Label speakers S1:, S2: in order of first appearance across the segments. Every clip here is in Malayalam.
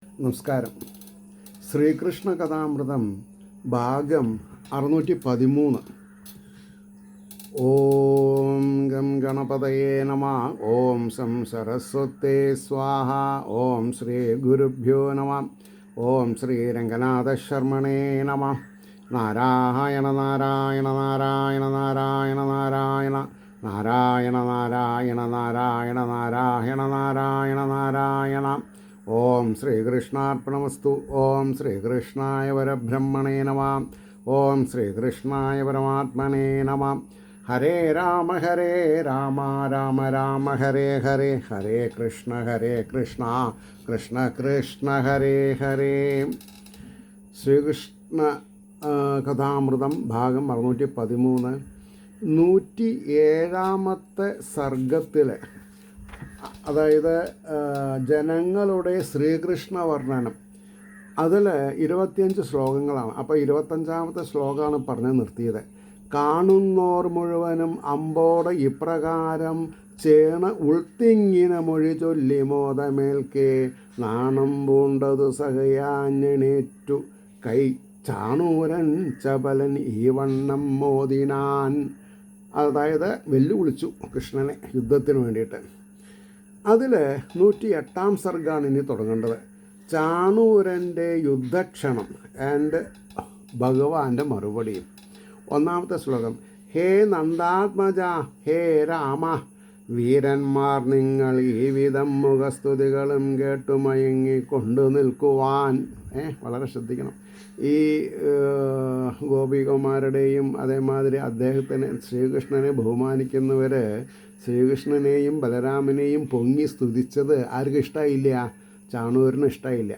S1: നമസ്കാരം. ശ്രീകൃഷ്ണ കഥാമൃതം ഭാഗം 613. ഓം ഗം ഗണപതയേ നമഃ. ഓം സം സരസ്വതേ സ്വാഹ. ഓം ശ്രീ ഗുരുഭ്യോ നമഃ. ഓം ശ്രീ രംഗനാഥശർമ്മണേ നമഃ. നാരായണ നാരായണ നാരായണ നാരായണ നാരായണ നാരായണ നാരായണ നാരായണ നാരായണ നാരായണ നാരായണ. ഓം ശ്രീകൃഷ്ണാർപ്പണമസ്തു. ഓം ശ്രീകൃഷ്ണായ പരബ്രഹ്മണേ നമഃ. ഓം ശ്രീകൃഷ്ണായ പരമാത്മനേ നമഃ. ഹരേ രാമ രാമ രാമ ഹരേ ഹരേ. ഹരേ കൃഷ്ണ കൃഷ്ണ കൃഷ്ണ ഹരേ ഹരേ. ശ്രീകൃഷ്ണ കഥാമൃതം ഭാഗം 613. 107ാമത്തെ സർഗത്തിൽ, അതായത് ജനങ്ങളുടെ ശ്രീകൃഷ്ണ വർണ്ണനം, അതിൽ 25 ശ്ലോകങ്ങളാണ്. അപ്പോൾ 25ാമത്തെ ശ്ലോകമാണ് പറഞ്ഞ് നിർത്തിയത്. കാണുന്നോർ മുഴുവനും അമ്പോടെ ഇപ്രകാരം ചേണ ഉൾത്തിങ്ങിന മൊഴി ചൊല്ലി മോദമേൽക്കേ നാണം പൂണ്ടതു സഹയാഞ്ഞെണേറ്റു കൈ ചാണൂരൻ ചപലൻ ഈ വണ്ണം മോദിനാൻ. അതായത് വെല്ലുവിളിച്ചു കൃഷ്ണനെ യുദ്ധത്തിന് വേണ്ടിയിട്ട്. അതിൽ 108ാം സർഗാണ് ഇനി തുടങ്ങേണ്ടത്. ചാണൂരൻ്റെ യുദ്ധക്ഷണം ആൻഡ് ഭഗവാന്റെ മറുപടിയും. 1ാമത്തെ ശ്ലോകം. ഹേ നന്ദാത്മജ, ഹേ രാമ, വീരന്മാർ നിങ്ങൾ ഈ വിധം മുഖസ്തുതികളും കേട്ടു മയങ്ങിക്കൊണ്ടു നിൽക്കുവാൻ. വളരെ ശ്രദ്ധിക്കണം. ഈ ഗോപികമാരുടെയും അതേമാതിരി അദ്ദേഹത്തിന് ശ്രീകൃഷ്ണനെ ബഹുമാനിക്കുന്നവർ ശ്രീകൃഷ്ണനെയും ബലരാമനെയും പൊങ്ങി സ്തുതിച്ചത് ആർക്കും ഇഷ്ടമായില്ല? ചാണൂരിന് ഇഷ്ടമായില്ല.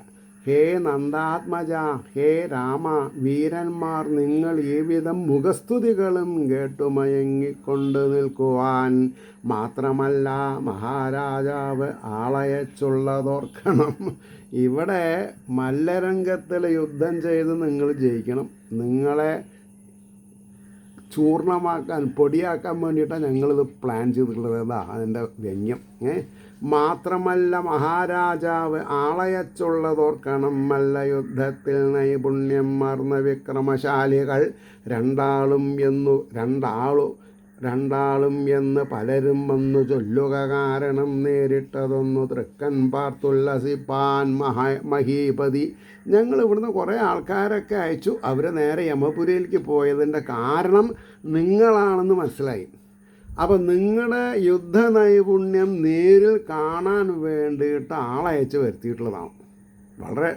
S1: ഹേ നന്ദാത്മജ, ഹേ രാമ, വീരന്മാർ നിങ്ങൾ ഈ വിധം മുഖസ്തുതികളും കേട്ടു മയങ്ങിക്കൊണ്ട് നിൽക്കുവാൻ. മാത്രമല്ല മഹാരാജാവ് ആളയച്ചുള്ളതോർക്കണം. ഇവിടെ മല്ലരംഗത്തിൽ യുദ്ധം ചെയ്ത് നിങ്ങൾ ജയിക്കണം. നിങ്ങളെ ചൂർണമാക്കാൻ, പൊടിയാക്കാൻ വേണ്ടിയിട്ടാണ് ഞങ്ങളിത് പ്ലാൻ ചെയ്തിട്ടുള്ളത്. അതിൻ്റെ വ്യംഗ്യം. മാത്രമല്ല മഹാരാജാവ് ആളയച്ചുള്ളതോർക്കണം. മല്ല യുദ്ധത്തിൽ നൈപുണ്യം മർന്ന വിക്രമശാലികൾ രണ്ടാളും എന്ന് പലരും വന്നു ചൊല്ലുക. കാരണം നേരിട്ടതൊന്നു തൃക്കൻ പാർത്തുല്ലസിപ്പാൻ മഹീപതി. ഞങ്ങൾ ഇവിടുന്ന് കുറേ ആൾക്കാരൊക്കെ അയച്ചു. അവർ നേരെ യമപുരിയിലേക്ക് പോയതിൻ്റെ കാരണം നിങ്ങളാണെന്ന് മനസ്സിലായി. അപ്പം നിങ്ങളുടെ യുദ്ധ നൈപുണ്യം നേരിൽ കാണാൻ വേണ്ടിയിട്ട് ആളയച്ച് വരുത്തിയിട്ടുള്ളതാണ്. വളരെ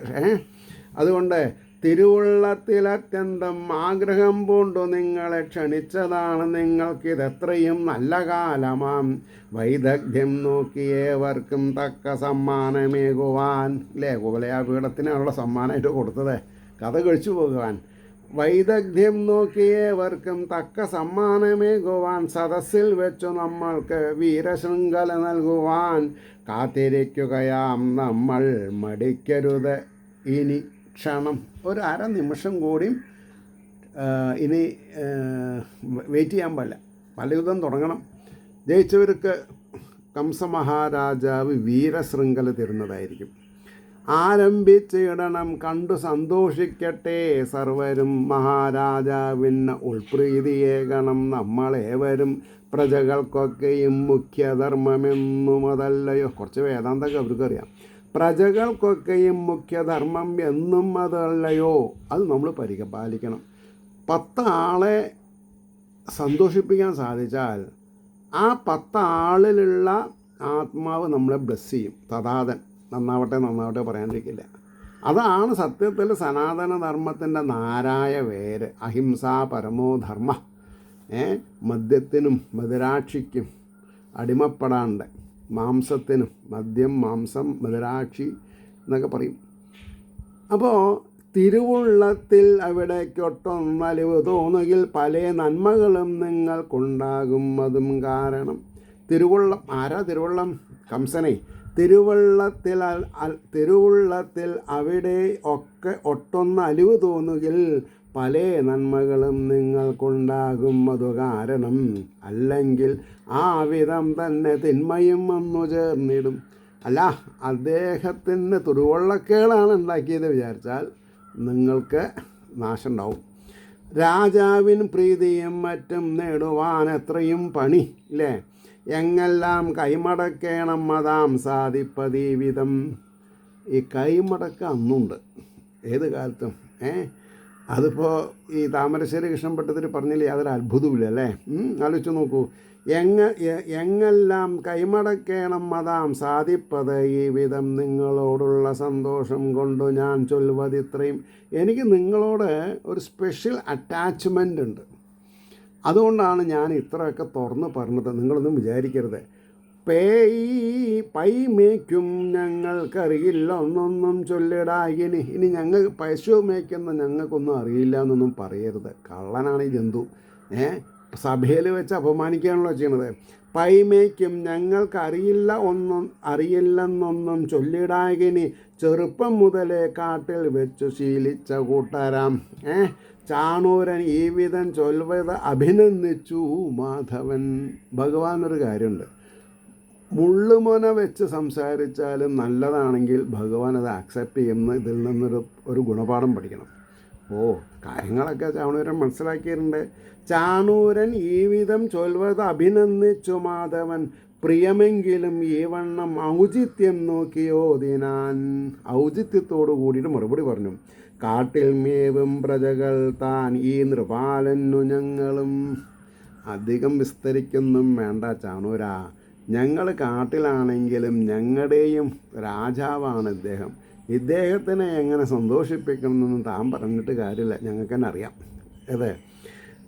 S1: അതുകൊണ്ട് തിരുവുള്ളത്തിലത്യന്തം ആഗ്രഹം പൂണ്ടു നിങ്ങളെ ക്ഷണിച്ചതാണ്. നിങ്ങൾക്കിതെത്രയും നല്ല കാലമാം. വൈദഗ്ധ്യം നോക്കിയേവർക്കും തക്ക സമ്മാനമേകുവാൻ. അല്ലേ, കുവലയാപീഠത്തിനുള്ള സമ്മാനമായിട്ട് കൊടുത്തത് കഥ കഴിച്ചു പോകുവാൻ. വൈദഗ്ധ്യം നോക്കിയേവർക്കും തക്ക സമ്മാനമേകുവാൻ. സദസ്സിൽ വെച്ചു നമ്മൾക്ക് വീരശൃംഖല നൽകുവാൻ. കാത്തിരിക്കുകയാം നമ്മൾ, മടിക്കരുത് ഇനി ക്ഷണം. ഒരു അരനിമിഷം കൂടിയും ഇനി വെയിറ്റ് ചെയ്യാൻ പാടില്ല. മല്ലയുദ്ധം തുടങ്ങണം. ജയിച്ചവർക്ക് കംസമഹാരാജാവ് വീരശൃംഖല തരുന്നതായിരിക്കും. ആരംഭിച്ചിടണം, കണ്ടു സന്തോഷിക്കട്ടെ സർവരും. മഹാരാജാവിന് ഉൾപ്രീതിയേകണം നമ്മളേവരും. പ്രജകൾക്കൊക്കെയും മുഖ്യധർമ്മമെന്നുമതല്ലയോ. കുറച്ച് വേദാന്തൊക്കെ അവർക്കറിയാം. പ്രജകൾക്കൊക്കെയും മുഖ്യധർമ്മം എന്നും അതല്ലയോ. അത് നമ്മൾ പരിപാലിക്കണം. 10 ആളെ സന്തോഷിപ്പിക്കാൻ സാധിച്ചാൽ ആ 10 ആളിലുള്ള ആത്മാവ് നമ്മളെ ബ്ലെസ് ചെയ്യും. തഥാതൻ. നന്നാവട്ടെ പറയാണ്ടിരിക്കില്ല. അതാണ് സത്യത്തിൽ സനാതനധർമ്മത്തിൻ്റെ നാരായ വേര്. അഹിംസാ പരമോ ധർമ്മ. മദ്യത്തിനും മദിരാക്ഷിക്കും അടിമപ്പെടാണ്ട്, മാംസത്തിനും, മദ്യം, മാംസം, മദിരാക്ഷി എന്നൊക്കെ പറയും. അപ്പോൾ തിരുവുള്ളത്തിൽ അവിടേക്കൊട്ടൊന്നലിവ് തോന്നുകിൽ പല നന്മകളും നിങ്ങൾക്കുണ്ടാകും. അതും കാരണം. തിരുവുള്ളം ആരാ? തിരുവുള്ളം കംസനെ. തിരുവുള്ളത്തിൽ അവിടെ ഒക്കെ ഒട്ടൊന്ന് അലിവ് തോന്നുകിൽ പല നന്മകളും നിങ്ങൾക്കുണ്ടാകും. അതു കാരണം. അല്ലെങ്കിൽ ആ വിധം തന്നെ തിന്മയും വന്നു ചേർന്നിടും. അല്ല, അദ്ദേഹത്തിന് തുറുവള്ളക്കേടാണ് ഉണ്ടാക്കിയത് വിചാരിച്ചാൽ നിങ്ങൾക്ക് നാശം ഉണ്ടാവും. രാജാവിന് പ്രീതിയും മറ്റും നേടുവാൻ എത്രയും പണി ഇല്ലേ, എങ്ങെല്ലാം കൈമടക്കേണം അതാം സാധിപ്പതീ വിധം. ഈ കൈമടക്ക അന്നുണ്ട്, ഏത് കാലത്തും. അതിപ്പോൾ ഈ താമരശ്ശേരി കൃഷ്ണഭട്ടതിരി പറഞ്ഞില്ലേ, അതൊരു അത്ഭുതമില്ല അല്ലേ? ആലോചിച്ച് നോക്കൂ. എങ്ങെല്ലാം കൈമടക്കേണം അതാം സാധിപ്പത് ഈ വിധം, നിങ്ങളോടുള്ള സന്തോഷം കൊണ്ടു ഞാൻ ചൊല്ലുവതിത്രയും. എനിക്ക് നിങ്ങളോട് ഒരു സ്പെഷ്യൽ അറ്റാച്ച്മെൻ്റ് ഉണ്ട്, അതുകൊണ്ടാണ് ഞാൻ ഇത്രയൊക്കെ തുറന്ന് പറഞ്ഞത്. നിങ്ങളൊന്നും വിചാരിക്കരുത്. പൈമേക്കും ഞങ്ങൾക്കറിയില്ല ഒന്നൊന്നും ചൊല്ലിടായിനി. ഇനി ഞങ്ങൾ പശു മേയ്ക്കുന്ന ഞങ്ങൾക്കൊന്നും അറിയില്ല എന്നൊന്നും പറയരുത്. കള്ളനാണ് ഈ ജന്തു. സഭയിൽ വെച്ച് അപമാനിക്കുകയാണല്ലോ ചെയ്യണത്. പൈമേക്കും ഞങ്ങൾക്കറിയില്ല അറിയില്ലെന്നൊന്നും ചൊല്ലിടാകിനി, ചെറുപ്പം മുതലേ കാട്ടിൽ വെച്ചു ശീലിച്ച കൂട്ടരാം. ചാണൂരൻ ഈ വിധം ചൊൽവത് അഭിനന്ദിച്ചു മാധവൻ. ഭഗവാനൊരു കാര്യമുണ്ട്, മുള്ളുമൊന വെച്ച് സംസാരിച്ചാലും നല്ലതാണെങ്കിൽ ഭഗവാൻ അത് ആക്സെപ്റ്റ് ചെയ്യുന്ന ഇതിൽ നിന്നൊരു ഗുണപാഠം പഠിക്കണം. കാര്യങ്ങളൊക്കെ ചാണൂരൻ മനസ്സിലാക്കിയിട്ടുണ്ട്. ചാണൂരൻ ഈ വിധം ചൊൽവത് അഭിനന്ദിച്ചു മാധവൻ, പ്രിയമെങ്കിലും ഈ വണ്ണം ഔചിത്യം നോക്കിയോതിനാൻ. ഔചിത്യത്തോടു കൂടിയിട്ട് മറുപടി പറഞ്ഞു. കാട്ടിൽ മേവും പ്രജകൾ താൻ ഈ നൃപാലന്നു ഞങ്ങളും. അധികം വിസ്തരിക്കൊന്നും വേണ്ട ചാണൂരാ, ഞങ്ങൾ കാട്ടിലാണെങ്കിലും ഞങ്ങളുടെയും രാജാവാണ് ഇദ്ദേഹം. ഇദ്ദേഹത്തിനെ എങ്ങനെ സന്തോഷിപ്പിക്കണമെന്നൊന്നും താൻ പറഞ്ഞിട്ട് കാര്യമില്ല, ഞങ്ങൾക്ക് തന്നെ അറിയാം. അതെ,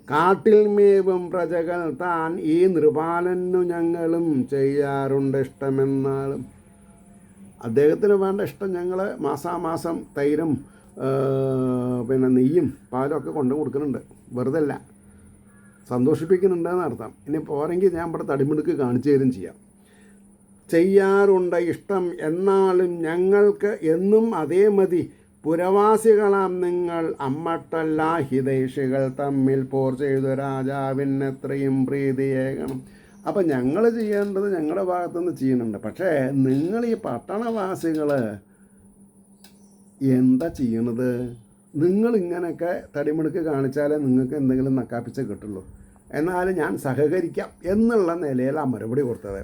S1: കാട്ടിൽ മേവും പ്രജകൾ താൻ ഈ നൃപാലന്നു ഞങ്ങളും ചെയ്യാറുണ്ട് ഇഷ്ടമെന്നാളും. അദ്ദേഹത്തിന് വേണ്ട ഇഷ്ടം ഞങ്ങൾ മാസാമാസം തൈരും നെയ്യും പാലും ഒക്കെ കൊണ്ടു കൊടുക്കുന്നുണ്ട്, വെറുതെ അല്ല, സന്തോഷിപ്പിക്കുന്നുണ്ടെന്ന് അർത്ഥം. ഇനി പോരെങ്കിൽ ഞാൻ ഇവിടെ തടിമിടുക്ക് കാണിച്ചു തരും ചെയ്യാറുണ്ട് ഇഷ്ടം എന്നാലും ഞങ്ങൾക്ക് എന്നും അതേ മതി. പുരവാസികളാം നിങ്ങൾ അമ്മട്ടല്ല ഹിതൈഷികൾ തമ്മിൽ പോർ ചെയ്തു രാജാവിന് എത്രയും പ്രീതിയേകണം. അപ്പം ഞങ്ങൾ ചെയ്യേണ്ടത് ഞങ്ങളുടെ ഭാഗത്തുനിന്ന് ചെയ്യുന്നുണ്ട്. പക്ഷേ നിങ്ങൾ ഈ പട്ടണവാസികൾ എന്താ ചെയ്യണത്? നിങ്ങളിങ്ങനെയൊക്കെ തടിമിടുക്ക് കാണിച്ചാലേ നിങ്ങൾക്ക് എന്തെങ്കിലും നക്കാപ്പിച്ച കിട്ടുള്ളൂ. എന്നാലും ഞാൻ സഹകരിക്കാം എന്നുള്ള നിലയിൽ ആ മറുപടി കൊടുത്തത്.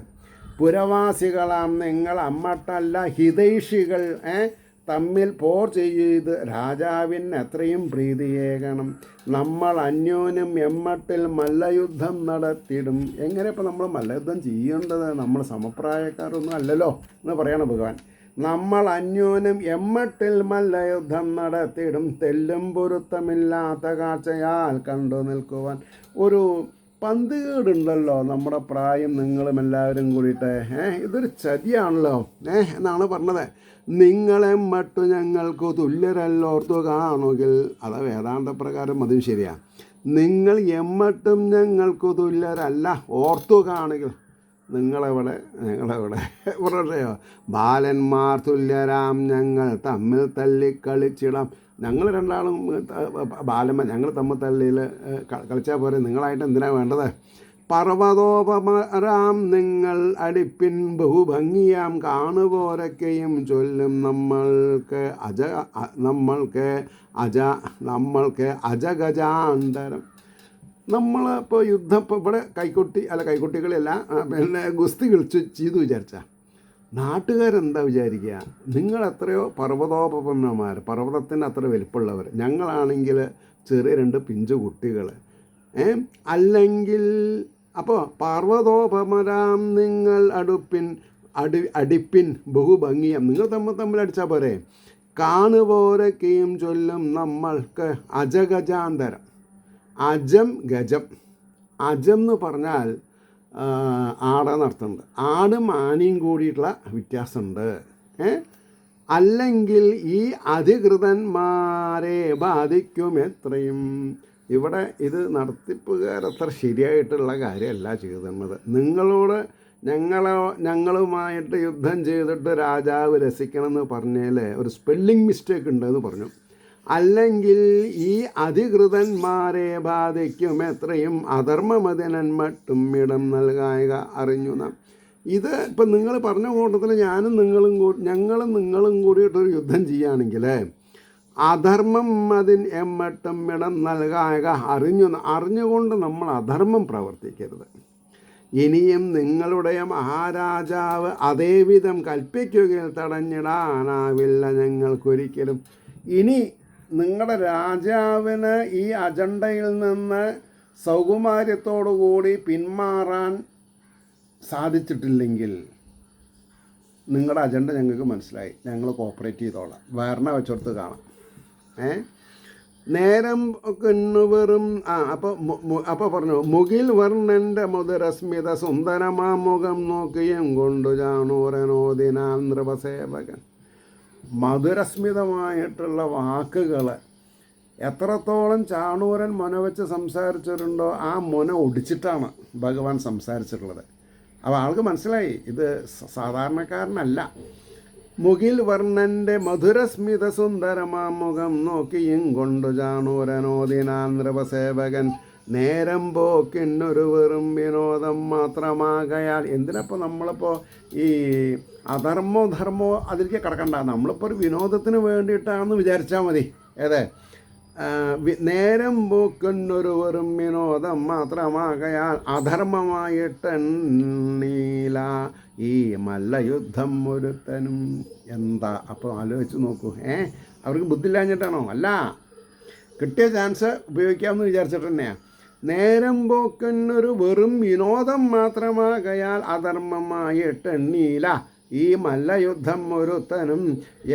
S1: പുരവാസികളാം നിങ്ങൾ അമ്മട്ടല്ല ഹിതൈഷികൾ തമ്മിൽ പോർ ചെയ്ത് രാജാവിന് എത്രയും പ്രീതിയേകണം. നമ്മൾ അന്യോന്യം എമ്മട്ടിൽ മല്ലയുദ്ധം നടത്തിയിടും. എങ്ങനെ ഇപ്പോൾ നമ്മൾ മല്ലയുദ്ധം ചെയ്യേണ്ടത്? നമ്മൾ സമപ്രായക്കാരൊന്നും അല്ലല്ലോ എന്ന് പറയണം ഭഗവാൻ. നമ്മൾ അന്യോന്യം എമ്മട്ടിൽ മല്ലയുദ്ധം നടത്തിയിടും, തെല്ലും പൊരുത്തമില്ലാത്ത കാഴ്ചയാൽ കണ്ടു നിൽക്കുവാൻ. ഒരു പന്തുകേടുണ്ടല്ലോ നമ്മുടെ പ്രായം നിങ്ങളും എല്ലാവരും കൂടിയിട്ട്. ഇതൊരു ചതിയാണല്ലോ എന്നാണ് പറഞ്ഞത്. നിങ്ങളെമ്മട്ടു ഞങ്ങൾക്ക് തുല്യരല്ലോർത്തു കാണുകിൽ. അത് വേദാന്തപ്രകാരം അതും ശരിയാണ്. നിങ്ങൾ എമ്മട്ടും ഞങ്ങൾക്ക് തുല്യരല്ല ഓർത്തു കാണുകിൽ. നിങ്ങളെവിടെ ഞങ്ങളെവിടെ പറയോ? ബാലന്മാർ തുല്യരാം ഞങ്ങൾ തമ്മിൽ തല്ലിക്കളിച്ചിടാം. ഞങ്ങൾ രണ്ടാളും ബാലന്മാർ, ഞങ്ങൾ തമ്മിൽ തല്ലിയിൽ കളിച്ചാൽ പോരെ, നിങ്ങളായിട്ട് എന്തിനാണ് വേണ്ടത്? പർവ്വതോപമരാം നിങ്ങൾ അടിപ്പിൻ ബഹുഭംഗിയാം കാണുപോരൊക്കെയും ചൊല്ലും നമ്മൾക്ക് അജഗജാന്തരം. നമ്മളിപ്പോൾ യുദ്ധം ഇപ്പോൾ ഇവിടെ കൈക്കുട്ടികളല്ല പിന്നെ ഗുസ്തി ചെയ്തു വിചാരിച്ചാൽ നാട്ടുകാരെന്താ വിചാരിക്കുക? നിങ്ങളെത്രയോ പർവ്വതോപമന്മാർ, പർവ്വതത്തിന് അത്ര വലിപ്പമുള്ളവർ, ഞങ്ങളാണെങ്കിൽ ചെറിയ 2 പിഞ്ചു കുട്ടികൾ. അല്ലെങ്കിൽ അപ്പോൾ പർവ്വതോപമരാം നിങ്ങൾ അടിപ്പിൻ ബഹുഭംഗിയം. നിങ്ങൾ തമ്മിൽ അടിച്ചാൽ പോരെ. കാണുപോരൊക്കെയും ചൊല്ലും നമ്മൾക്ക് അജഗജാന്തരം. അജം ഗജം. അജം എന്ന് പറഞ്ഞാൽ ആടെന്നർത്ഥമുണ്ട്. ആടും ആനയും കൂടിയിട്ടുള്ള വ്യത്യാസമുണ്ട്. അല്ലെങ്കിൽ ഈ അധികൃതന്മാരെ ബാധിക്കും എത്രയും. ഇവിടെ ഇത് നടത്തിപ്പുകാരത്ര ശരിയായിട്ടുള്ള കാര്യമല്ല ചെയ്തിരുന്നത്. ഞങ്ങളുമായിട്ട് യുദ്ധം ചെയ്തിട്ട് രാജാവ് രസിക്കണമെന്ന് പറഞ്ഞാൽ ഒരു സ്പെല്ലിംഗ് മിസ്റ്റേക്ക് ഉണ്ടെന്ന് പറഞ്ഞു. അല്ലെങ്കിൽ ഈ അധികൃതന്മാരെ ബാധിക്കും എത്രയും അധർമ്മമതിനന്മട്ടും ഇടം നൽകായ അറിഞ്ഞു നാം. ഇത് ഇപ്പം നിങ്ങൾ പറഞ്ഞ കൂട്ടത്തിൽ ഞങ്ങളും നിങ്ങളും കൂടിയിട്ടൊരു യുദ്ധം ചെയ്യുകയാണെങ്കിൽ അധർമ്മം അതിന് എമ്മട്ടും ഇടം നൽകാക അറിഞ്ഞുകൊണ്ട് നമ്മൾ അധർമ്മം പ്രവർത്തിക്കരുത്. ഇനിയും നിങ്ങളുടെ മഹാരാജാവ് അതേവിധം കൽപ്പിക്കുകയിൽ തടഞ്ഞിടാനാവില്ല ഞങ്ങൾക്കൊരിക്കലും. ഇനി നിങ്ങളുടെ രാജാവിന് ഈ അജണ്ടയിൽ നിന്ന് സൗകുമാര്യത്തോടുകൂടി പിന്മാറാൻ സാധിച്ചിട്ടില്ലെങ്കിൽ നിങ്ങളുടെ അജണ്ട ഞങ്ങൾക്ക് മനസ്സിലായി, ഞങ്ങൾ കോപ്പറേറ്റ് ചെയ്തോളാം, വേറെ വെച്ചോടത്ത് കാണാം. നേരം വെറും അപ്പോൾ പറഞ്ഞു, മുകിൽ വർണ്ണൻ്റെ മുതരസ്മിത സുന്ദരമാമുഖം നോക്കിയും കൊണ്ടു ചാണൂരനോദിനാൽ നൃപസേവകൻ. മധുരസ്മിതമായിട്ടുള്ള വാക്കുകൾ എത്രത്തോളം ചാണൂരൻ മുന വെച്ച് സംസാരിച്ചിട്ടുണ്ടോ ആ മുന ഒടിച്ചിട്ടാണ് ഭഗവാൻ സംസാരിച്ചിട്ടുള്ളത്. അപ്പോൾ ആൾക്ക് മനസ്സിലായി ഇത് സാധാരണക്കാരനല്ല. മുകിൽ വർണ്ണൻ്റെ മധുരസ്മിത സുന്ദരമാമുഖം നോക്കിയും കൊണ്ടു ചാണൂരനോദിനാൻ നൃപസേവകൻ. നേരം പോക്കിന്നൊരു വെറും വിനോദം മാത്രമാകയാൽ. എന്തിനപ്പോൾ നമ്മളിപ്പോൾ ഈ ധർമ്മോ അതിലേക്ക് കിടക്കണ്ട, നമ്മളിപ്പോൾ ഒരു വിനോദത്തിന് വേണ്ടിയിട്ടാണെന്ന് വിചാരിച്ചാൽ മതി. നേരം പോക്കുന്നൊരു വെറും വിനോദം മാത്രമാകയാൽ അധർമ്മമായിട്ടെണ്ണീല ഈ മല്ലയുദ്ധം ഒരുത്തനും. എന്താ അപ്പോൾ ആലോചിച്ച് നോക്കൂ. അവർക്ക് ബുദ്ധിയില്ലാഞ്ഞിട്ടാണോ? അല്ല, കിട്ടിയ ചാൻസ് ഉപയോഗിക്കാമെന്ന് വിചാരിച്ചിട്ട് തന്നെയാണ്. നേരം പോക്കുന്നൊരു വെറും വിനോദം മാത്രമാകയാൽ അധർമ്മമായിട്ടെണ്ണീല ഈ മല്ലയുദ്ധം ഒരുത്തനും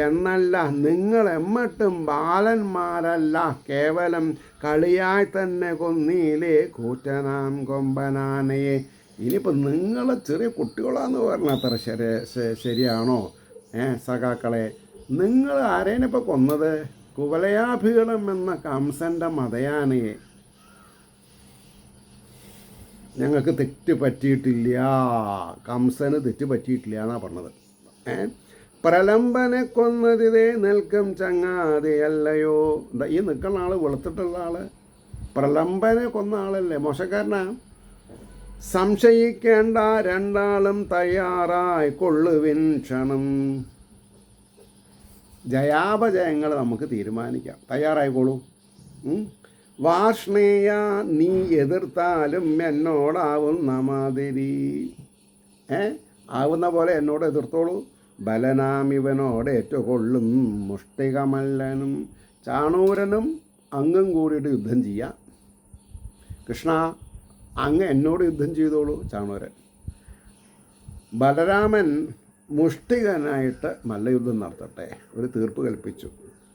S1: എന്നല്ല. നിങ്ങൾ എമ്മട്ടും ബാലന്മാരല്ല, കേവലം കളിയായി തന്നെ കൊന്നീലേ കൂറ്റനാം കൊമ്പനാനയെ. ഇനിയിപ്പോൾ നിങ്ങൾ ചെറിയ കുട്ടികളാന്ന് പറഞ്ഞാൽ അത്ര ശരിയാണോ? സഖാക്കളെ, നിങ്ങൾ ആരേനിപ്പോൾ കൊന്നത്? കുവലയാഭികളം എന്ന കംസൻ്റെ മതയാനയെ. ഞങ്ങൾക്ക് തെറ്റ് പറ്റിയിട്ടില്ല, കംസന് തെറ്റ് പറ്റിയിട്ടില്ല എന്നാണ് പറഞ്ഞത്. പ്രലംബനെ കൊന്നതിതേ നിൽക്കും ചങ്ങാതിയല്ലയോ. ഈ നിൽക്കുന്ന ആൾ വെളുത്തിട്ടുള്ള ആൾ പ്രലംബനെ കൊന്ന ആളല്ലേ, മോശക്കാരനാ. സംശയിക്കേണ്ട, രണ്ടാളും തയ്യാറായി കൊള്ളുവിൻ ക്ഷണം. ജയാപജയങ്ങൾ നമുക്ക് തീരുമാനിക്കാം, തയ്യാറായിക്കോളൂ. വാർഷ്ണേയ നീ എതിർത്താലും എന്നോടാവുന്ന മാതിരി ആവുന്ന പോലെ എന്നോട് എതിർത്തോളൂ. ബലനാം ഇവനോട് ഏറ്റുകൊള്ളും മുഷ്ടികമല്ലനും. ചാണൂരനും അങ്ങും കൂടിയിട്ട് യുദ്ധം ചെയ്യാം. കൃഷ്ണ, അങ്ങ് എന്നോട് യുദ്ധം ചെയ്തോളൂ ചാണൂരൻ. ബലരാമൻ മുഷ്ടികനായിട്ട് മല്ലയുദ്ധം നടത്തട്ടെ, ഒരു തീർപ്പ് കൽപ്പിച്ചു.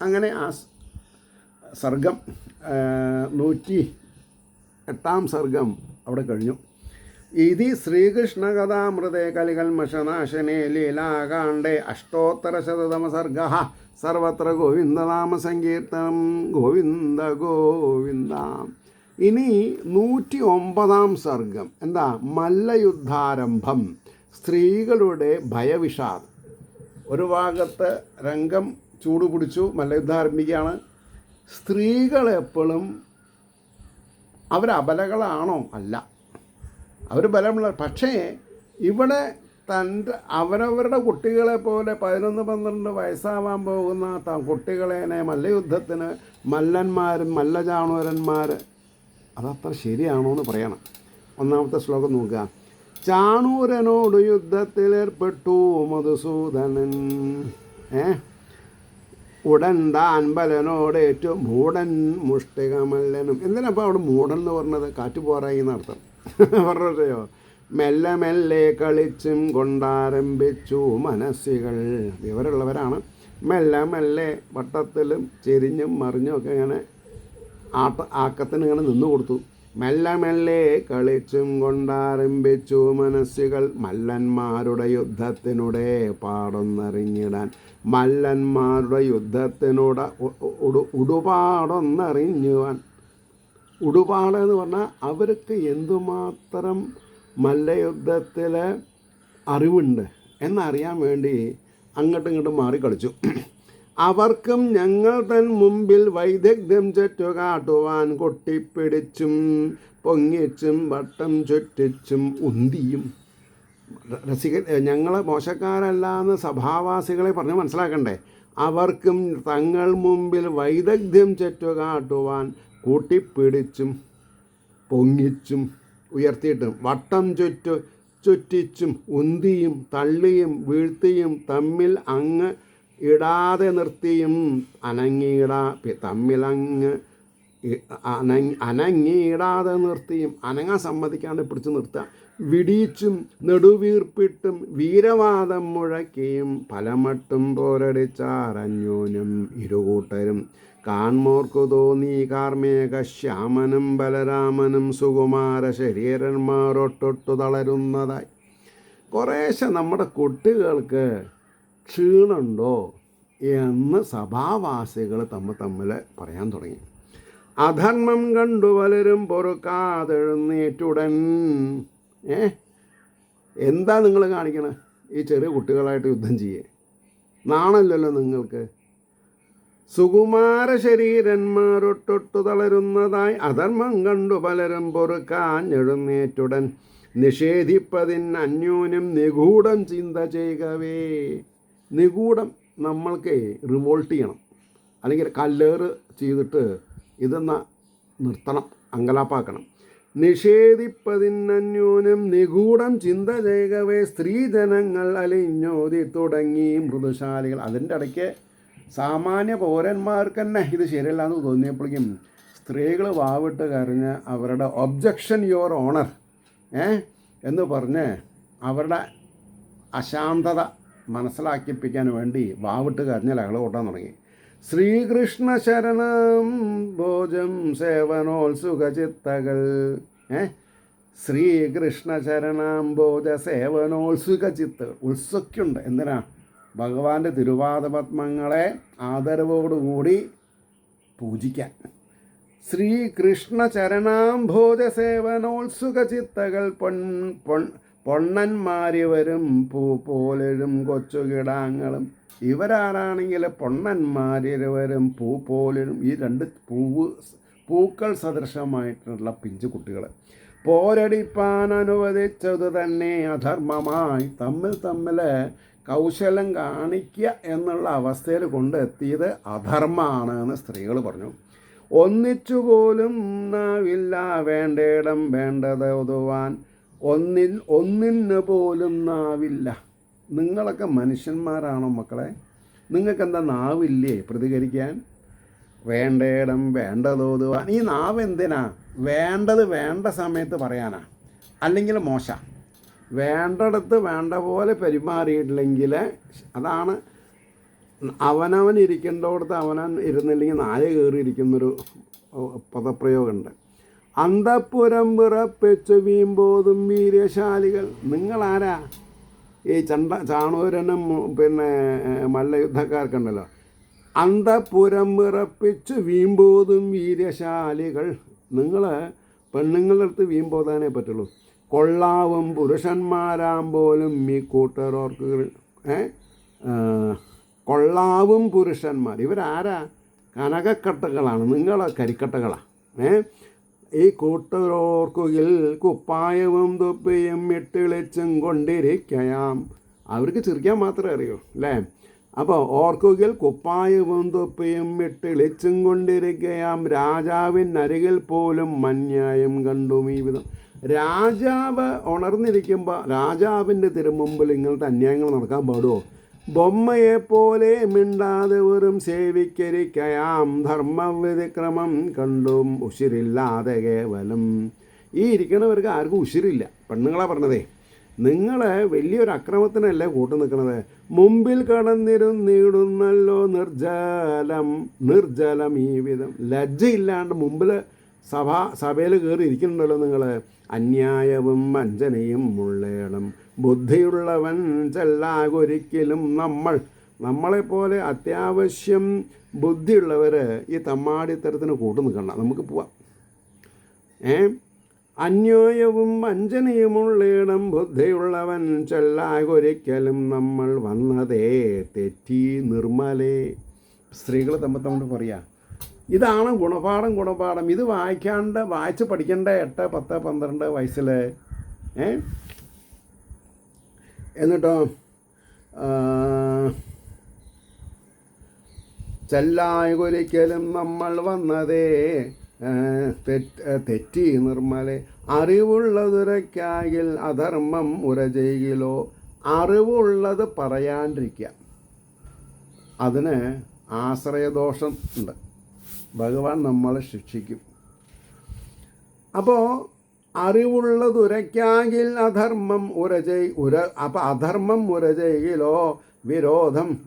S1: അങ്ങനെ ആ സർഗം 108 സർഗം അവിടെ കഴിഞ്ഞു. ഇതി ശ്രീകൃഷ്ണകഥാമൃതേ കലികൽമഷനാശനേ ലീലാകാണ്ഡേ അഷ്ടോത്തരശതതമ സർഗ. സർവത്ര ഗോവിന്ദനാമ സങ്കീർത്തനം. ഗോവിന്ദ ഗോവിന്ദ. ഇനി 109 സർഗം എന്താ? മല്ലയുദ്ധാരംഭം. സ്ത്രീകളുടെ ഭയവിഷാദം. ഒരു ഭാഗത്ത് രംഗം ചൂടുപിടിച്ചു, മല്ലയുദ്ധം ആരംഭിക്കുകയാണ്. സ്ത്രീകളെപ്പോഴും അവരബലകളാണോ? അല്ല, അവർ ബലമുള്ള. പക്ഷേ ഇവിടെ അവരവരുടെ കുട്ടികളെ പോലെ 11-12 വയസ്സാവാൻ പോകുന്ന കുട്ടികളെ മല്ലയുദ്ധത്തിന് മല്ലന്മാരും മല്ലചാണൂരന്മാർ, അതത്ര ശരിയാണോ എന്ന് പറയണം. ഒന്നാമത്തെ ശ്ലോകം നോക്കുക. ചാണൂരനോട് യുദ്ധത്തിലേർപ്പെട്ടു മധുസൂദനൻ. ഉടൻ താൻ ബലനോട് ഏറ്റവും മൂടൻ മുഷ്ടികമല്ലനും. എന്തിനപ്പോൾ അവിടെ മൂടൻ എന്ന് പറഞ്ഞത്? കാറ്റ് പോരായി എന്നർത്ഥം. പറഞ്ഞോ? മെല്ലെ മെല്ലെ കളിച്ചും കൊണ്ടാരംഭിച്ചു മനസ്സികൾ. വിവരമുള്ളവരാണ്. മെല്ലെ മെല്ലെ വട്ടത്തിലും ചെരിഞ്ഞും മറിഞ്ഞും ഒക്കെ ഇങ്ങനെ ആക്കത്തിന് ഇങ്ങനെ നിന്നു കൊടുത്തു. മെല്ലെ മെല്ലെ കളിച്ചും കൊണ്ടാരംഭിച്ചു മനസ്സുകൾ. മല്ലന്മാരുടെ യുദ്ധത്തിനുടെ പാടൊന്നറിഞ്ഞിടാൻ. മല്ലന്മാരുടെ യുദ്ധത്തിനോട് ഉടുപാടൊന്നറിഞ്ഞുവാൻ. ഉടുപാട് എന്ന് പറഞ്ഞാൽ അവർക്ക് എന്തുമാത്രം മല്ലയുദ്ധത്തിൽ അറിവുണ്ട് എന്നറിയാൻ വേണ്ടി അങ്ങോട്ടും ഇങ്ങോട്ടും മാറി കളിച്ചു. അവർക്കും ഞങ്ങൾ തൻ മുമ്പിൽ വൈദഗ്ധ്യം ചുറ്റുകാട്ടുവാൻ കൊട്ടിപ്പിടിച്ചും പൊങ്ങിച്ചും വട്ടം ചുറ്റിച്ചും ഉന്തിയും. ഞങ്ങൾ മോശക്കാരല്ല എന്ന് സഭാവാസികളെ പറഞ്ഞ് മനസ്സിലാക്കണ്ടേ? അവർക്കും തങ്ങൾ മുമ്പിൽ വൈദഗ്ധ്യം കാട്ടുവാൻ കൂട്ടിപ്പിടിച്ചും പൊങ്ങിച്ചും ഉയർത്തിയിട്ടും വട്ടം ചുറ്റിച്ചും ഉന്തിയും തള്ളിയും വീഴ്ത്തിയും തമ്മിൽ അങ്ങ് ഇടാതെ നിർത്തിയും അനങ്ങിയിടാതെ നിർത്തിയും അനങ്ങാൻ സമ്മതിക്കാണ്ട് പിടിച്ചു നിർത്തുക. വിടിയിച്ചും നെടുവീർപ്പിട്ടും വീരവാദം മുഴക്കിയും പലമട്ടും പോരടിച്ചാരന്യോന്യം ഇരുകൂട്ടരും കാൺമോർക്കു തോന്നി കാർമേക ശ്യാമനും ബലരാമനും സുകുമാര ശരീരന്മാരൊട്ടൊട്ടു തളരുന്നതായി. കുറേശ്ശെ നമ്മുടെ കുട്ടികൾക്ക് ക്ഷീണുണ്ടോ എന്ന് സഭാവാസികൾ തമ്മിൽ പറയാൻ തുടങ്ങി. അധർമ്മം കണ്ടു പലരും പൊറുക്കാതെഴുന്നേറ്റുടൻ. എന്താ നിങ്ങൾ കാണിക്കണേ? ഈ ചെറിയ കുട്ടികളായിട്ട് യുദ്ധം ചെയ്യേ? നാണല്ലല്ലോ നിങ്ങൾക്ക്? സുകുമാര ശരീരന്മാരൊട്ടൊട്ടു തളരുന്നതായി അധർമ്മം കണ്ടു പലരും പൊറുക്കാഞ്ഞെഴുന്നേറ്റുടൻ നിഷേധിപ്പതിന് അന്യോന്യം നിഗൂഢം ചിന്ത ചെയ്യവേ. നിഗൂഢം നമ്മൾക്ക് റിവോൾട്ട് ചെയ്യണം, അല്ലെങ്കിൽ കല്ലേറ് ചെയ്തിട്ട് ഇതെന്നാ നിർത്തണം, അങ്കലാപ്പാക്കണം. നിഷേധിപ്പതിനന്യോന്യം നിഗൂഢം ചിന്ത ചെയ്യവേ സ്ത്രീജനങ്ങൾ അലിഞ്ഞോതി തുടങ്ങി മൃദുശാലികൾ. അതിൻ്റെ ഇടയ്ക്ക് സാമാന്യ പൗരന്മാർക്ക് തന്നെ ഇത് ശരിയല്ലാന്ന് തോന്നിയപ്പോഴേക്കും സ്ത്രീകൾ വാവിട്ട് കരഞ്ഞ് അവരുടെ ഒബ്ജക്ഷൻ യുവർ ഓണർ എന്ന് പറഞ്ഞ് അവരുടെ അശാന്തത മനസ്സിലാക്കിപ്പിക്കാൻ വേണ്ടി വാവിട്ട് കരഞ്ഞ് ലഹള കൂട്ടാൻ തുടങ്ങി. ശ്രീകൃഷ്ണ ശരണം ഭോജം സേവനോത്സുകചിത്തകൾ. ശ്രീകൃഷ്ണ ശരണാംബോജ സേവനോത്സുകചിത്തകൾ. ഉത്സുക്കുണ്ട്. എന്തിനാ? ഭഗവാന്റെ തിരുവാദപത്മങ്ങളെ ആദരവോടുകൂടി പൂജിക്കാൻ. ശ്രീകൃഷ്ണ ചരണാംഭോജ സേവനോത്സുകചിത്തകൾ പൊണ്ണന്മാരിവരും പൂ പോലരും കൊച്ചുകിടാങ്ങളും. ഇവരാരാണെങ്കിൽ പൊണ്ണന്മാരിവരും പൂ പോലരും. ഈ രണ്ട് പൂക്കൾ സദൃശമായിട്ടുള്ള പിഞ്ചു കുട്ടികൾ പോരടിപ്പാൻ അനുവദിച്ചത് തന്നെ അധർമ്മമായി തമ്മിൽ കൗശലം കാണിക്കുക എന്നുള്ള അവസ്ഥയിൽ കൊണ്ടെത്തിയത് അധർമ്മമാണ് എന്ന് സ്ത്രീകൾ പറഞ്ഞു. ഒന്നിച്ചുപോലും നാവില്ല വേണ്ടയിടം വേണ്ടത് ഒതുവാൻ. ഒന്നിന് പോലും നാവില്ല. നിങ്ങളൊക്കെ മനുഷ്യന്മാരാണോ മക്കളെ? നിങ്ങൾക്കെന്താ നാവില്ലേ പ്രതികരിക്കാൻ? വേണ്ടയിടം വേണ്ടതോതുവാൻ. ഈ നാവ് എന്തിനാ? വേണ്ടത് വേണ്ട സമയത്ത് പറയാനാ, അല്ലെങ്കിൽ മോശ. വേണ്ടടത്ത് വേണ്ട പോലെ പെരുമാറിയിട്ടില്ലെങ്കിൽ അതാണ് അവനവൻ ഇരിക്കേണ്ടടുത്ത് അവനവൻ ഇരുന്നില്ലെങ്കിൽ നായ കയറിയിരിക്കുന്നൊരു പദപ്രയോഗമുണ്ട്. അന്തഃപുരം വിറപ്പിച്ച് വീമ്പോതും വീര്യശാലികൾ. നിങ്ങളാരാ? ഈ ചാണൂരനും പിന്നെ മല്ലയുദ്ധക്കാർക്കുണ്ടല്ലോ. അന്തഃപുരം വിറപ്പിച്ച് വീമ്പോതും വീര്യശാലികൾ. നിങ്ങൾ പെണ്ണുങ്ങളുടെ അടുത്ത് വീമ്പോതാനേ പറ്റുള്ളൂ. കൊള്ളാവും പുരുഷന്മാരാം പോലും ഈ കൂട്ടരോർക്കുകൾ. കൊള്ളാവും പുരുഷന്മാർ. ഇവരാരാ? കനകക്കട്ടകളാണ്. നിങ്ങൾ കരിക്കട്ടകളാണ്. ഈ കൂട്ടരോർക്കുകിൽ കുപ്പായവും തൊപ്പിയും ഇട്ടിളിച്ചും കൊണ്ടിരിക്കയാം. അവർക്ക് ചിരിക്കാൻ മാത്രമേ അറിയൂ അല്ലേ? അപ്പോൾ ഓർക്കുകിൽ കുപ്പായവും തൊപ്പിയും ഇട്ടിളിച്ചും കൊണ്ടിരിക്കയാം രാജാവിനരികിൽ പോലും മന്യായം കണ്ടും ഈ വിധം. രാജാവ് ഉണർന്നിരിക്കുമ്പോൾ രാജാവിൻ്റെ തിരുമുമ്പിൽ ഇങ്ങനത്തെ അന്യായങ്ങൾ നടക്കാൻ പാടുമോ? ബൊമ്മയെപ്പോലെ മിണ്ടാതെ വെറും സേവിക്കരിക്കയാം ധർമ്മവ്യതിക്രമം കണ്ടും ഉശിരില്ലാതെ കേവലം. ഈ ഇരിക്കണവർക്ക് ആർക്കും ഉശിരില്ല. പെണ്ണുങ്ങളാണ് പറഞ്ഞതേ. നിങ്ങൾ വലിയൊരു അക്രമത്തിനല്ലേ കൂട്ടു നിൽക്കണത്? മുമ്പിൽ കടന്നിരുന്നിടുന്നല്ലോ നിർജ്ജലം ഈ വിധം. ലജ്ജയില്ലാണ്ട് മുമ്പിൽ സഭയിൽ കയറി ഇരിക്കുന്നുണ്ടല്ലോ നിങ്ങൾ. അന്യായവും വഞ്ചനയും ഉള്ളേണം ബുദ്ധിയുള്ളവൻ ചെല്ലാകൊരിക്കലും. നമ്മളെപ്പോലെ അത്യാവശ്യം ബുദ്ധിയുള്ളവർ ഈ തമ്മാടിത്തരത്തിന് കൂട്ടു നിൽക്കണ്ട. നമുക്ക് പോവാം. അന്യായവും വഞ്ചനയുമുള്ളേണം ബുദ്ധിയുള്ളവൻ ചെല്ലാകൊരിക്കലും നമ്മൾ വന്നതേ തെറ്റി നിർമ്മലേ. സ്ത്രീകൾ തമ്മിൽ പറയാ. ഇതാണ് ഗുണപാഠം. ഇത് വായിച്ച് പഠിക്കേണ്ട 8, 10, 12 വയസ്സിൽ. എന്നിട്ടോ ചെല്ലായൊരിക്കലും നമ്മൾ വന്നതേ തെറ്റി നിർമ്മലെ അറിവുള്ളതുരയ്ക്കായിൽ അധർമ്മം ഉര ചെയ്യിലോ. അറിവുള്ളത് പറയാണ്ടിരിക്കുക, അതിന് ആശ്രയദോഷം ഉണ്ട്, ഭഗവാൻ നമ്മളെ ശിക്ഷിക്കും. അപ്പോൾ അറിവുള്ളതുരയ്ക്കാകിൽ അധർമ്മം അപ്പോൾ അധർമ്മം ഉര ചെയ്യിലോ.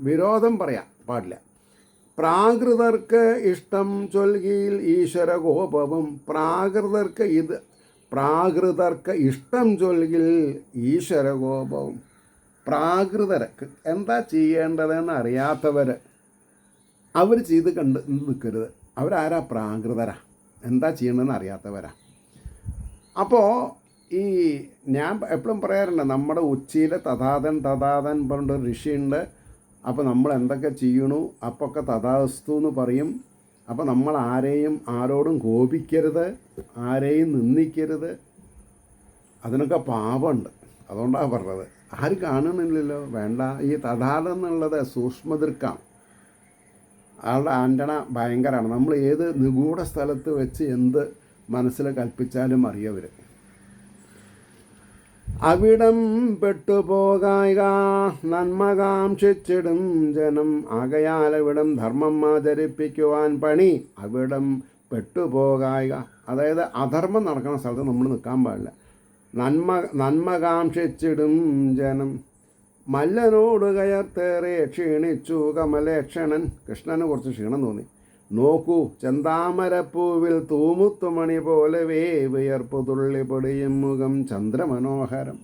S1: വിരോധം പറയാൻ പാടില്ല. പ്രാകൃതർക്ക് ഇഷ്ടം ചൊൽകിയിൽ ഈശ്വര കോപവും. പ്രാകൃതർക്ക് ഇഷ്ടം ചൊൽകിൽ ഈശ്വര കോപവും. പ്രാകൃതർക്ക് എന്താ ചെയ്യേണ്ടതെന്ന് അറിയാത്തവർ അവർ ചെയ്ത് കണ്ട് നിൽക്കരുത്. അവരാരാ? പ്രാകൃതരാ, എന്താ ചെയ്യേണ്ടതെന്ന് അറിയാത്തവരാ. അപ്പോൾ ഈ ഞാൻ എപ്പോഴും പറയാറുണ്ട്, നമ്മുടെ ഉച്ചിയിൽ തഥാതൻ പറഞ്ഞിട്ടൊരു ഋഷിയുണ്ട്. അപ്പോൾ നമ്മൾ എന്തൊക്കെ ചെയ്യണു അപ്പൊക്കെ തഥാസ്തു എന്ന് പറയും. അപ്പോൾ നമ്മൾ ആരോടും കോപിക്കരുത്, ആരെയും നിന്ദിക്കരുത്. അതിനൊക്കെ പാപമുണ്ട്, അതുകൊണ്ടാണ് പറഞ്ഞത്. ആരും കാണുന്നില്ലല്ലോ, വേണ്ട. ഈ തഥാതൻ എന്നുള്ളത് സൂക്ഷ്മദൃക്കാണ്. ആളുടെ ആൻ്റണ ഭയങ്കരമാണ്. നമ്മൾ ഏത് നിഗൂഢ സ്ഥലത്ത് വെച്ച് എന്ത് മനസ്സിൽ കൽപ്പിച്ചാലും അറിയവർ. അവിടം പെട്ടുപോകായ നന്മ കാക്ഷിച്ചിടും ജനം. ആകയാൽ അവിടം ധർമ്മം ആചരിപ്പിക്കുവാൻ പണി. അവിടം പെട്ടുപോകായ, അതായത് അധർമ്മം നടക്കുന്ന സ്ഥലത്ത് നമ്മൾ നിൽക്കാൻ പാടില്ല. നന്മ കാക്ഷിച്ചിടും ജനം. മല്ലനോട് കയർത്തേറെ ക്ഷീണിച്ചു കമലേക്ഷണൻ. കൃഷ്ണന് കുറച്ച് ക്ഷീണം തോന്നി. നോക്കൂ, ചെന്താമരപ്പൂവിൽ തൂമുത്തുമണി പോലവേ വിയർപ്പു തുള്ളി പൊടിയും മുഖം ചന്ദ്രമനോഹരം.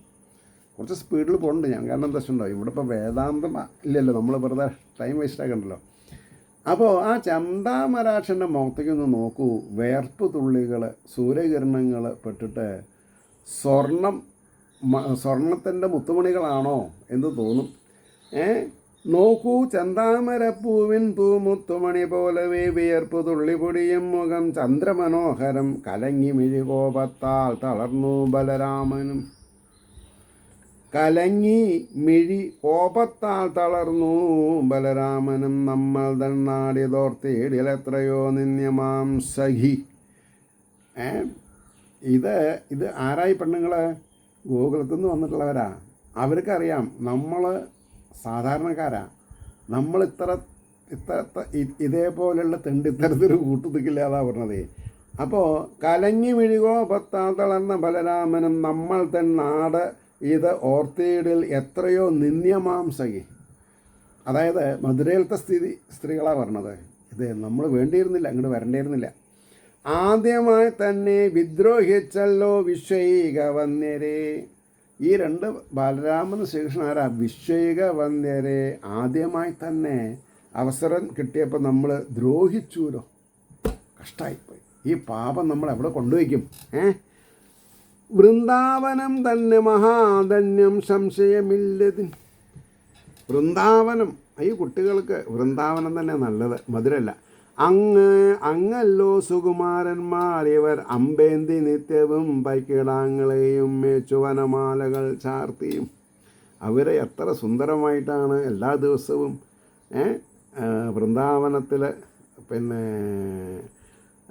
S1: കുറച്ച് സ്പീഡിൽ പോകുന്നുണ്ട് ഞാൻ, കാരണം എന്താ വെച്ചിട്ടുണ്ടോ, ഇവിടെ ഇപ്പോൾ വേദാന്തം ഇല്ലല്ലോ, നമ്മൾ വെറുതെ ടൈം വേസ്റ്റ് ആക്കണ്ടല്ലോ. അപ്പോൾ ആ ചന്താമരാക്ഷൻ്റെ മുഖത്തേക്കൊന്ന് നോക്കൂ. വിയർപ്പ് തുള്ളികൾ, സൂര്യകിരണങ്ങൾ പെട്ടിട്ട് സ്വർണത്തിൻ്റെ മുത്തുമണികളാണോ എന്ന് തോന്നും. നോക്കൂ, ചന്താമരപ്പൂവിൻ തൂമുത്തുമണി പോലവേ വിയർപ്പ് തുള്ളിപൊടിയും മുഖം ചന്ദ്രമനോഹരം. കലങ്ങി മിഴി കോപത്താൽ തളർന്നു ബലരാമനും. കലങ്ങി മിഴി കോപത്താൽ തളർന്നു ബലരാമനും. നമ്മൾ തന്നാടിതോർത്തേടിലെത്രയോ നിന്യമാം സഖി. ഇത് ആരായി പെണ്ണുങ്ങൾ? ഗോകുലത്തുനിന്ന് വന്നിട്ടുള്ളവരാ. അവർക്കറിയാം നമ്മൾ സാധാരണക്കാരാ. നമ്മൾ ഇതേപോലെയുള്ള തെണ്ടിത്തരത്തിന് കൂട്ടുനിൽക്കില്ല, അതാ പറഞ്ഞതേ. അപ്പോൾ കലങ്ങി മിഴികോ പത്താം തളർന്ന ബലരാമനും. നമ്മൾ തന്നാട് ഇത് ഓർത്തേടിൽ എത്രയോ നിന്യമാംസകി. അതായത് മധുരയിലത്തെ സ്ത്രീകളാണ് പറഞ്ഞത്. ഇത് നമ്മൾ വേണ്ടിയിരുന്നില്ല, അങ്ങോട്ട് വരേണ്ടിയിരുന്നില്ല. ആദ്യമായി തന്നെ വിദ്രോഹിച്ചല്ലോ വിശ്വൈക വന്യരെ. ഈ രണ്ട് ബലരാമൻ ശ്രീകൃഷ്ണനാരാ? വിശ്വൈക വന്യരെ. ആദ്യമായി തന്നെ അവസരം കിട്ടിയപ്പോൾ നമ്മൾ ദ്രോഹിച്ചുല്ലോ. കഷ്ടമായിപ്പോയി. ഈ പാപം നമ്മൾ എവിടെ കൊണ്ടുവയ്ക്കും? വൃന്ദാവനം തന്നെ മഹാധന്യം സംശയമില്ലതിൻ. വൃന്ദാവനം, ഈ കുട്ടികൾക്ക് വൃന്ദാവനം തന്നെ നല്ലത്, മധുരല്ല. അങ്ങല്ലോ സുകുമാരന്മാർ ഇവർ. അമ്പേന്തി നിത്യവും പൈക്കിടാങ്ങളെയും മേച്ചുവനമാലകൾ ചാർത്തിയും. അവരെ എത്ര സുന്ദരമായിട്ടാണ് എല്ലാ ദിവസവും വൃന്ദാവനത്തിൽ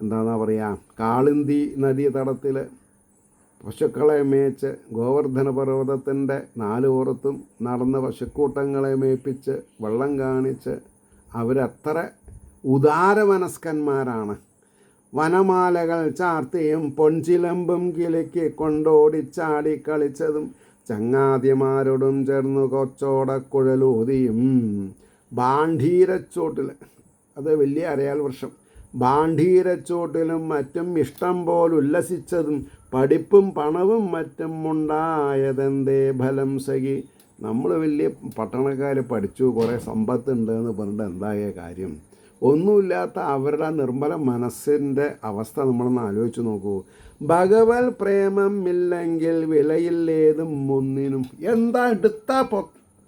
S1: എന്താണെന്നാ പറയുക, കാളിന്തി നദീതടത്തിൽ പശുക്കളെ മേച്ച് ഗോവർദ്ധന പർവ്വതത്തിൻ്റെ 4 പുറത്തും നടന്ന് പശുക്കൂട്ടങ്ങളെ മേപ്പിച്ച് വെള്ളം കാണിച്ച് അവരത്ര ഉദാരമനസ്കന്മാരാണ്. വനമാലകൾ ചാർത്തിയും പൊൻചിലമ്പും കിളിക്ക് കൊണ്ടോടിച്ചാടി കളിച്ചതും ചങ്ങാതിമാരോടും ചേർന്നു കൊച്ചോടക്കുഴലൂതിയും ബാണ്ഡീരച്ചോട്ടിൽ, അത് വലിയ അരയാൽ വൃക്ഷം, ബാണ്ഡീരച്ചോട്ടിലും മറ്റും ഇഷ്ടം പോലെ ഉല്ലസിച്ചതും പഠിപ്പും പണവും മറ്റും ഉണ്ടായതെന്തേ ഫലം സഖി. നമ്മൾ വലിയ പട്ടണക്കാർ പഠിച്ചു, കുറേ സമ്പത്തുണ്ട് എന്ന് പറഞ്ഞിട്ട് എന്തായ കാര്യം? ഒന്നുമില്ലാത്ത അവരുടെ നിർമ്മല മനസ്സിൻ്റെ അവസ്ഥ നമ്മളൊന്ന് ആലോചിച്ച് നോക്കൂ. ഭഗവത് പ്രേമം ഇല്ലെങ്കിൽ വിലയില്ലേതും ഒന്നിനും. എന്താ എടുത്താൽ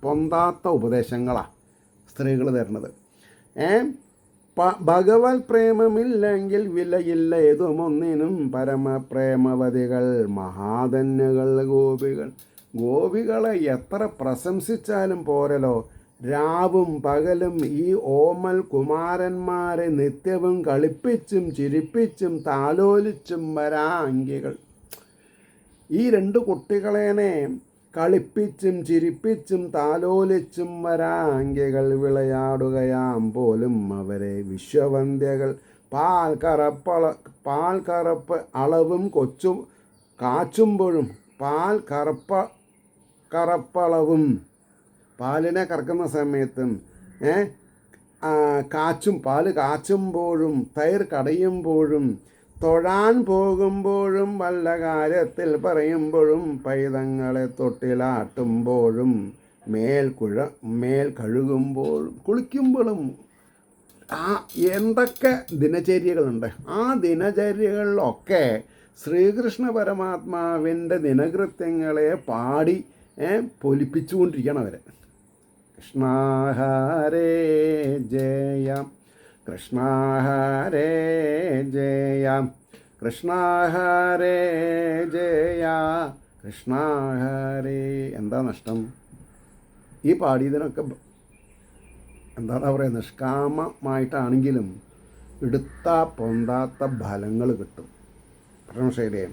S1: പൊന്താത്ത ഉപദേശങ്ങളാണ് സ്ത്രീകൾ തരുന്നത്. ഭഗവത് പ്രേമമില്ലെങ്കിൽ വിലയില്ല ഏതും ഒന്നിനും. പരമപ്രേമവതികൾ മഹാധന്യകൾ ഗോപികൾ. ഗോപികളെ എത്ര പ്രശംസിച്ചാലും പോരല്ലോ. രാവും പകലും ഈ ഓമൽ കുമാരന്മാരെ നിത്യവും കളിപ്പിച്ചും ചിരിപ്പിച്ചും താലോലിച്ചും വരാങ്കികൾ. ഈ രണ്ട് കുട്ടികളേനെ കളിപ്പിച്ചും ചിരിപ്പിച്ചും താലോലിച്ചും വരാങ്കികൾ വിളയാടുകയാം പോലും അവരെ വിശ്വവന്ധ്യകൾ. പാൽ കറുപ്പ് അളവും കാച്ചുമ്പോഴും കറപ്പളവും പാലിനെ കറക്കുന്ന സമയത്തും പാല് കാച്ചുമ്പോഴും തൈർ കടയുമ്പോഴും തൊഴാൻ പോകുമ്പോഴും വല്ല കാര്യത്തിൽ പറയുമ്പോഴും പൈതങ്ങളെ തൊട്ടിലാട്ടുമ്പോഴും മേൽ കഴുകുമ്പോഴും കുളിക്കുമ്പോഴും എന്തൊക്കെ ദിനചര്യകളുണ്ട്. ആ ദിനചര്യകളിലൊക്കെ ശ്രീകൃഷ്ണ പരമാത്മാവിൻ്റെ ദിനകൃത്യങ്ങളെ പാടി പൊലിപ്പിച്ചുകൊണ്ടിരിക്കണം അവർ. കൃഷ്ണ ഹരേ ജയ കൃഷ്ണ ഹരേ ജയ കൃഷ്ണ ഹരേ ജയ കൃഷ്ണ ഹരേ. എന്താ നഷ്ടം? ഈ പാടിയതിനൊക്കെ എന്താണ് പറയുക, നിഷ്കാമമായിട്ടാണെങ്കിലും എടുത്താ പൊന്താത്ത ഫലങ്ങൾ കിട്ടും. ശരിയെ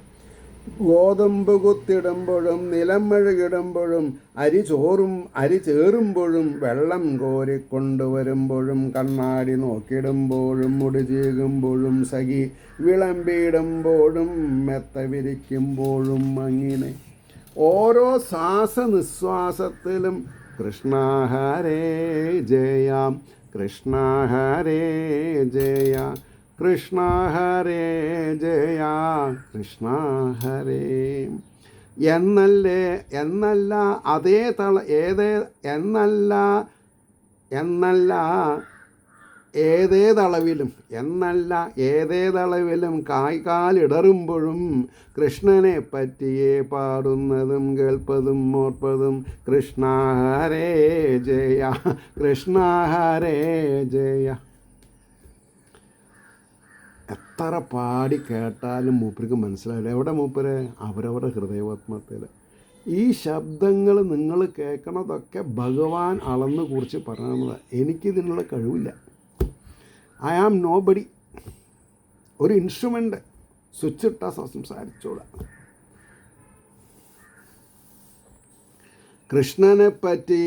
S1: ഗോതമ്പ് കുത്തിടുമ്പോഴും നിലം മെഴുകിടുമ്പോഴും അരി ചേറുമ്പോഴും വെള്ളം കോരിക്കൊണ്ടുവരുമ്പോഴും കണ്ണാടി നോക്കിടുമ്പോഴും മുടി ചീകുമ്പോഴും സഖി വിളമ്പിടുമ്പോഴും മെത്ത വിരിക്കുമ്പോഴും അങ്ങനെ ഓരോ ശ്വാസനിശ്വാസത്തിലും കൃഷ്ണ ഹരേ ജയ കൃഷ്ണ ഹരേ ജയ കൃഷ്ണ ഹരേ ജയ കൃഷ്ണ ഹരേ എന്നല്ല ഏതേതളവിലും കാൽക്കാലിടറുമ്പോഴും കൃഷ്ണനെ പറ്റിയേ പാടുന്നതും കേൾപ്പതും ഓർപ്പതും കൃഷ്ണ ഹരേ ജയ കൃഷ്ണ ഹരേ ജയ. എത്ര പാടി കേട്ടാലും മൂപ്പർക്ക് മനസ്സിലാവില്ല. എവിടെ മൂപ്പര്? അവരവരുടെ ഹൃദയപത്മത്തിൽ. ഈ ശബ്ദങ്ങൾ നിങ്ങൾ കേൾക്കണതൊക്കെ ഭഗവാൻ അളന്ന് കുറിച്ച് പറയണത്. എനിക്കിതിനുള്ള കഴിവില്ല. I am nobody. ഒരു ഇൻസ്ട്രുമെൻ്റ് സ്വിച്ചിട്ടാൽ സംസാരിച്ചോളാം. കൃഷ്ണനെ പറ്റി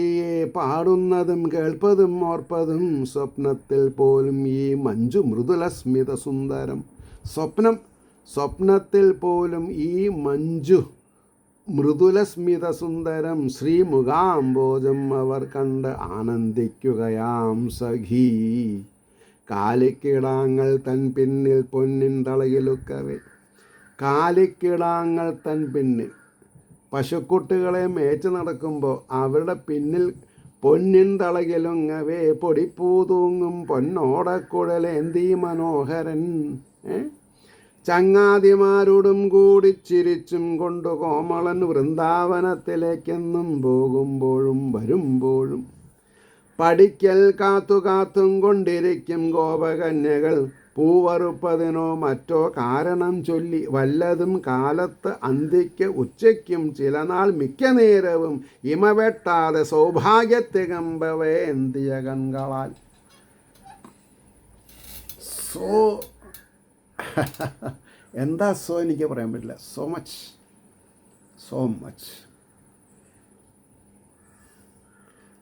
S1: പാടുന്നതും കേൾപ്പതും ഓർപ്പതും സ്വപ്നത്തിൽ പോലും ഈ മഞ്ജു മൃദുലസ്മിത സുന്ദരം. സ്വപ്നത്തിൽ പോലും ഈ മഞ്ജു മൃദുലസ്മിത സുന്ദരം ശ്രീമുഖാംബോജം അവർ കണ്ട് ആനന്ദിക്കുകയാം സഖി. കാലിക്കിടാങ്ങൾ തൻ പിന്നിൽ പൊന്നിൻ തളകിലുക്കവേ. കാലിക്കിടാങ്ങൾ തൻ പിന്നിൽ പശുക്കുട്ടികളെ മേച്ച് നടക്കുമ്പോൾ അവരുടെ പിന്നിൽ പൊന്നിൻ തളകിലുങ്ങവേ പൊടിപ്പൂ തൂങ്ങും പൊന്നോടക്കുഴലേന്തി മനോഹരൻ. ചങ്ങാതിമാരോടും കൂടി ചിരിച്ചും കൊണ്ടു കോമളൻ വൃന്ദാവനത്തിലേക്കെന്നും പോകുമ്പോഴും വരുമ്പോഴും പഠിക്കൽ കാത്തും കൊണ്ടിരിക്കും ഗോപകന്യകൾ. പൂവറുപ്പതിനോ മറ്റോ കാരണം ചൊല്ലി വല്ലതും കാലത്ത് അന്തിക്ക് ഉച്ചയ്ക്കും ചില നാൾ മിക്ക നേരവും ഇമവെട്ടാതെ സൗഭാഗ്യത്തികമ്പവേ എന്തിയ കൺകളാൽ. എന്താ എനിക്ക് പറയാൻ പറ്റില്ല. സോ മച്ച്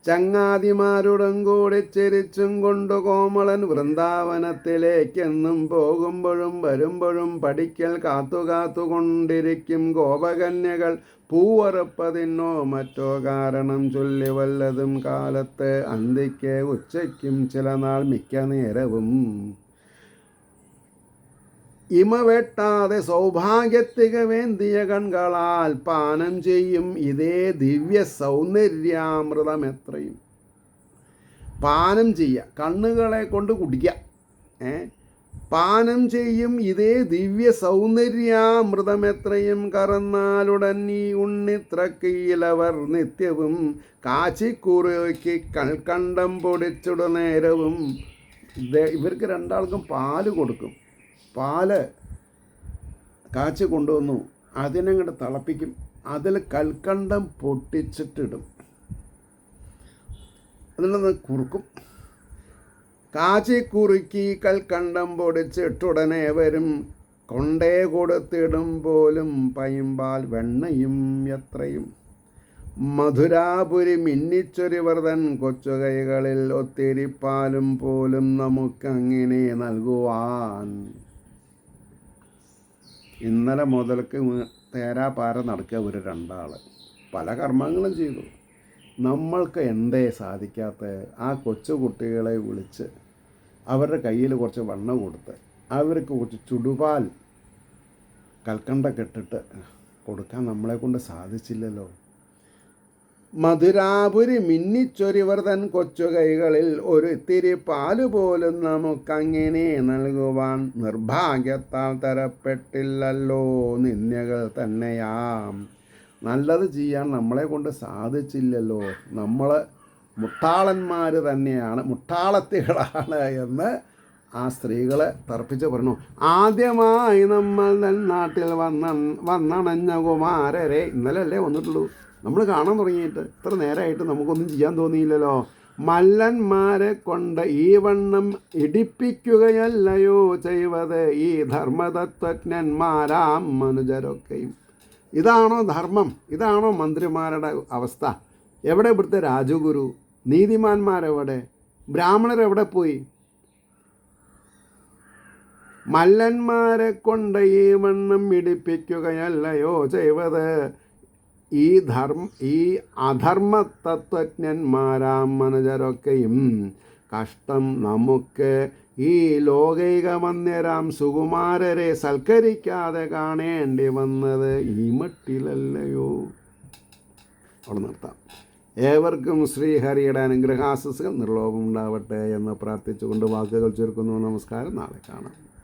S1: ചങ്ങാതിമാരുടം കൂടി ചിരിച്ചും കൊണ്ടു കോമളൻ വൃന്ദാവനത്തിലേക്കെന്നും പോകുമ്പോഴും വരുമ്പോഴും പഠിക്കൽ കാത്തുകൊണ്ടിരിക്കും ഗോപകന്യകൾ. പൂവറുപ്പതിനോ മറ്റോ കാരണം ചൊല്ലി വല്ലതും കാലത്ത് അന്തിക്ക് ഉച്ചയ്ക്കും ചില നാൾ മിക്ക നേരവും ഇമവെട്ടാതെ സൗഭാഗ്യത്തികവേന്തിയ കൺകളാൽ പാനം ചെയ്യും ഇതേ ദിവ്യ സൗന്ദര്യാമൃതമെത്രയും. പാനം ചെയ്യുക, കണ്ണുകളെ കൊണ്ട് കുടിക്കുക. പാനം ചെയ്യും ഇതേ ദിവ്യ സൗന്ദര്യാമൃതമെത്രയും കറന്നാലുടൻ ഈ ഉണ്ണിത്രക്കീലവർ നിത്യവും കാച്ചിക്കുറുക്കി കൽക്കണ്ടം പൊടിച്ചുട നേരവും. ഇവർക്ക് രണ്ടാൾക്കും പാല് കൊടുക്കും. പാല് കാച്ചി കൊണ്ടുവന്നു അതിനങ്ങോട്ട് തിളപ്പിക്കും. അതിൽ കൽക്കണ്ടം പൊട്ടിച്ചിട്ടിടും, അതിലൊന്ന് കുറുക്കും. കാച്ചി കുറുക്കി കൽക്കണ്ടം പൊടിച്ചിട്ടുടനെ വരും, കൊണ്ടേ കൊടുത്തിടും പോലും പൈമ്പാൽ വെണ്ണയും എത്രയും. മധുരാപുരി മിന്നിച്ചൊരു വ്രതൻ കൊച്ചുകൈകളിൽ ഒത്തിരി പാലും പോലും നമുക്കങ്ങനെ നൽകുവാൻ. ഇന്നലെ മുതൽക്ക് തേരാപാര നടക്കുക ഒരു രണ്ടാൾ പല കർമ്മങ്ങളും ചെയ്തു. നമ്മൾക്ക് എന്തേ സാധിക്കാത്ത? ആ കൊച്ചു കുട്ടികളെ വിളിച്ച് അവരുടെ കയ്യിൽ കുറച്ച് വെണ്ണ കൊടുത്ത് അവർക്ക് കുറച്ച് ചുടുപാൽ കൽക്കണ്ടൊക്കെ ഇട്ടിട്ട് കൊടുക്കാൻ നമ്മളെ കൊണ്ട് സാധിച്ചില്ലല്ലോ. മധുരാപുരി മിന്നിച്ചൊരിവർ തൻ കൊച്ചു കൈകളിൽ ഒരു ഇത്തിരി പാല് പോലും നമുക്കങ്ങനെ നൽകുവാൻ നിർഭാഗ്യത്താൽ തരപ്പെട്ടില്ലല്ലോ നിന്യകൾ തന്നെയാം. നല്ലത് ചെയ്യാൻ നമ്മളെ കൊണ്ട് സാധിച്ചില്ലല്ലോ, നമ്മൾ മുട്ടാളന്മാർ തന്നെയാണ്, മുട്ടാളത്തികളാണ് എന്ന് ആ സ്ത്രീകളെ തർപ്പിച്ച് പറഞ്ഞു. ആദ്യമായി നമ്മൾ നാട്ടിൽ വന്നണഞ്ഞ കുമാരരെ, ഇന്നലെ വന്നിട്ടുള്ളൂ, നമ്മൾ കാണാൻ തുടങ്ങിയിട്ട് ഇത്ര നേരമായിട്ട് നമുക്കൊന്നും ചെയ്യാൻ തോന്നിയില്ലല്ലോ. മല്ലന്മാരെ കൊണ്ട് ഈ വണ്ണം ഇടിപ്പിക്കുകയല്ലയോ ചെയ്വത് ഈ ധർമ്മതത്വജ്ഞന്മാരാം മനുജരൊക്കെയും. ഇതാണോ ധർമ്മം? ഇതാണോ മന്ത്രിമാരുടെ അവസ്ഥ? എവിടെ ഇവിടുത്തെ രാജഗുരു? നീതിമാന്മാരെവിടെ? ബ്രാഹ്മണരെവിടെ പോയി? മല്ലന്മാരെ കൊണ്ട് ഈ വണ്ണം ഇടിപ്പിക്കുകയല്ലയോ ചെയ്വത് ഈ അധർമ്മ തത്വജ്ഞന്മാരാം മനുജരൊക്കെയും. കഷ്ടം നമുക്ക് ഈ ലോകൈകമന്യരാം സുകുമാരരെ സൽക്കരിക്കാതെ കാണേണ്ടി വന്നത് ഈ മട്ടിലല്ലയോ. അവിടെ നിർത്താം. ഏവർക്കും ശ്രീഹരിയുടെ അനുഗ്രഹാശസ്സുകൾ നിർലോഭം ഉണ്ടാവട്ടെ എന്ന് പ്രാർത്ഥിച്ചുകൊണ്ട് വാക്കുകൾ ചുരുക്കുന്നു. നമസ്കാരം. നാളെ കാണാം.